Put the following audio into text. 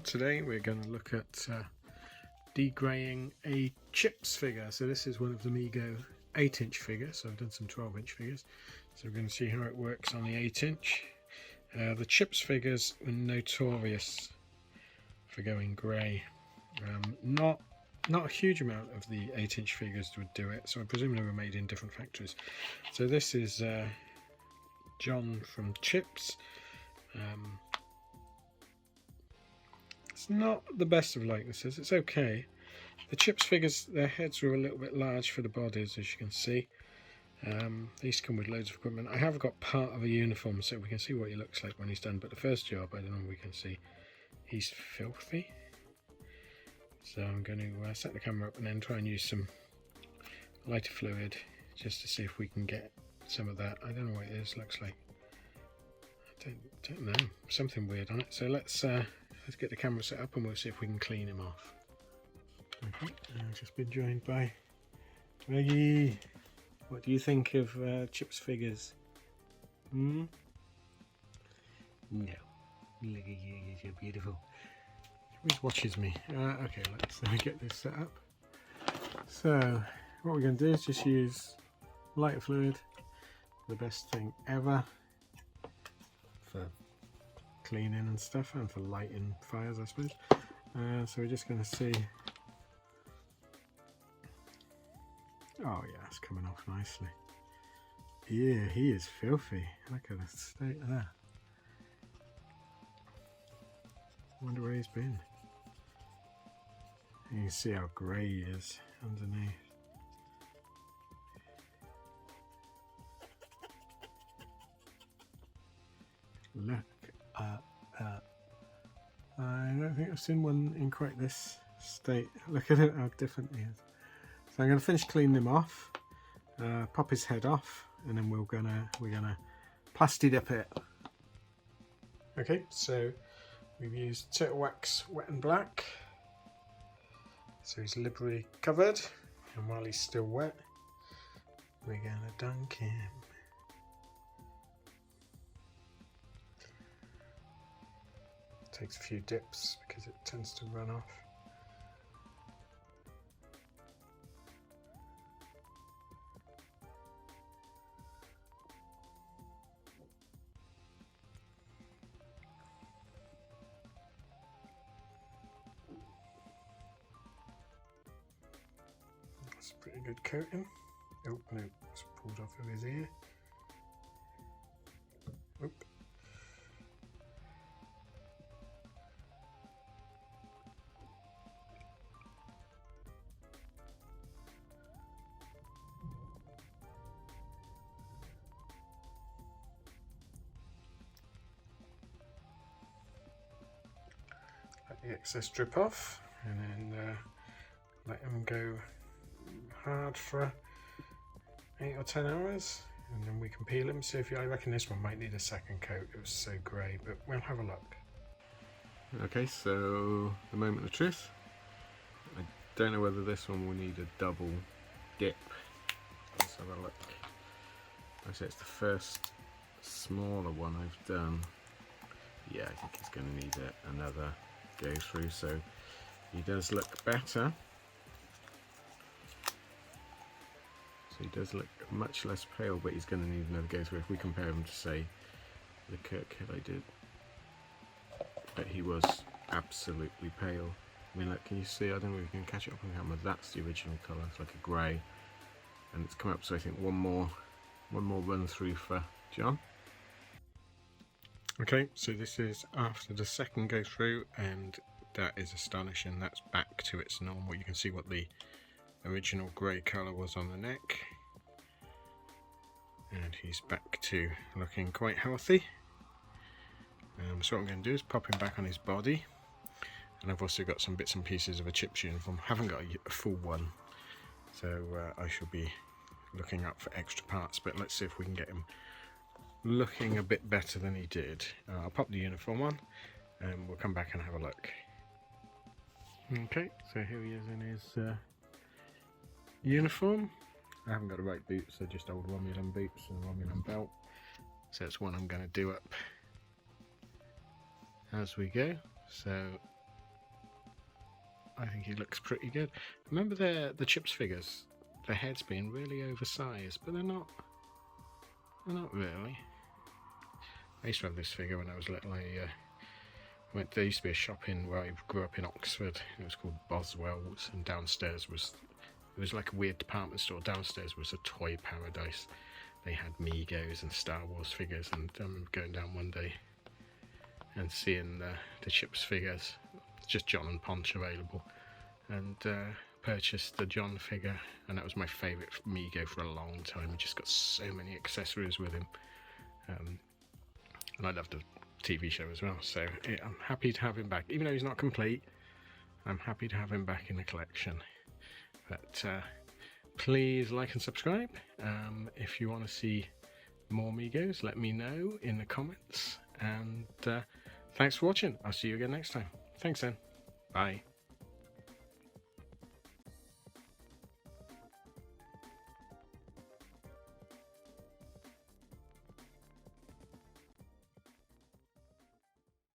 today we're going to look at degraying a Chips figure. So this is one of the Mego 8-inch figures, so I've done some 12-inch figures. So we're going to see how it works on the 8-inch. The Chips figures were notorious for going grey. Not a huge amount of the 8-inch figures would do it, so I presume they were made in different factories. So this is John from Chips. It's not the best of likenesses, it's okay. The Chips figures, their heads were a little bit large for the bodies, as you can see. These come with loads of equipment. I have got part of a uniform so we can see what he looks like when he's done, but the first job, I don't know if we can see, he's filthy. So I'm going to set the camera up and then try and use some lighter fluid just to see if we can get some of that. I don't know what it is, looks like. I don't know, something weird on it. So let's get the camera set up and we'll see if we can clean him off. Okay, I've just been joined by Maggie. What do you think of Chips figures? No. Look at you, you're so beautiful. He always watches me. Okay, let's get this set up. So, what we're going to do is just use lighter fluid, the best thing ever for cleaning and stuff, and for lighting fires, I suppose. So we're just going to see. Oh yeah, it's coming off nicely. Yeah, he is filthy. Look at the state of that. I wonder where he's been. You can see how grey he is underneath. Look at that. I don't think I've seen one in quite this state. Look at it, how different he is. So I'm going to finish cleaning him off, pop his head off, and then we're gonna Plastidip it. Okay, so we've used turtle wax wet and black. So he's liberally covered, and while he's still wet, we're going to dunk him. Takes a few dips because it tends to run off. That's a pretty good coating. Oh no, it's pulled off of his ear. Oop. Let the excess drip off, and then let him go hard for 8 or 10 hours, and then we can peel him. So I reckon this one might need a second coat. It was so grey, but we'll have a look. Okay, so the moment of truth. I don't know whether this one will need a double dip. Let's have a look. I say it's the first smaller one I've done. Yeah, I think it's going to need another go through. So he does look better. So he does look much less pale, but he's going to need another go through. If we compare him to, say, the Kirk kid I did, but he was absolutely pale. I mean, look, can you see? I don't know if you can catch it up on camera. That's the original colour. It's like a grey, and it's come up. So I think one more run through for John. Okay, so this is after the second go through, and that is astonishing. That's back to its normal. You can see what the original grey colour was on the neck, and he's back to looking quite healthy. So what I'm going to do is pop him back on his body, and I've also got some bits and pieces of a Chips uniform. Haven't got a full one, so I shall be looking up for extra parts, but let's see if we can get him looking a bit better than he did. I'll pop the uniform on and we'll come back and have a look. Okay, so here he is in his uniform. I haven't got the right boots, they're just old Romulan boots and Romulan belt. So it's one I'm going to do up as we go. So I think he looks pretty good. Remember the Chips figures, their heads being really oversized, but they're not really. I used to have this figure when I was little. There used to be a shop in where I grew up in Oxford. It was called Boswell's, and downstairs it was like a weird department store. Downstairs was a toy paradise. They had Megos and Star Wars figures, and I remember going down one day and seeing the Chips figures, just John and Ponch available, and purchased the John figure, and that was my favourite Mego for a long time. He just got so many accessories with him, and I loved the TV show as well, so I'm happy to have him back. Even though he's not complete, I'm happy to have him back in the collection. But please like and subscribe. If you want to see more Megos, let me know in the comments, and thanks for watching. I'll see you again next time. Thanks then. Bye.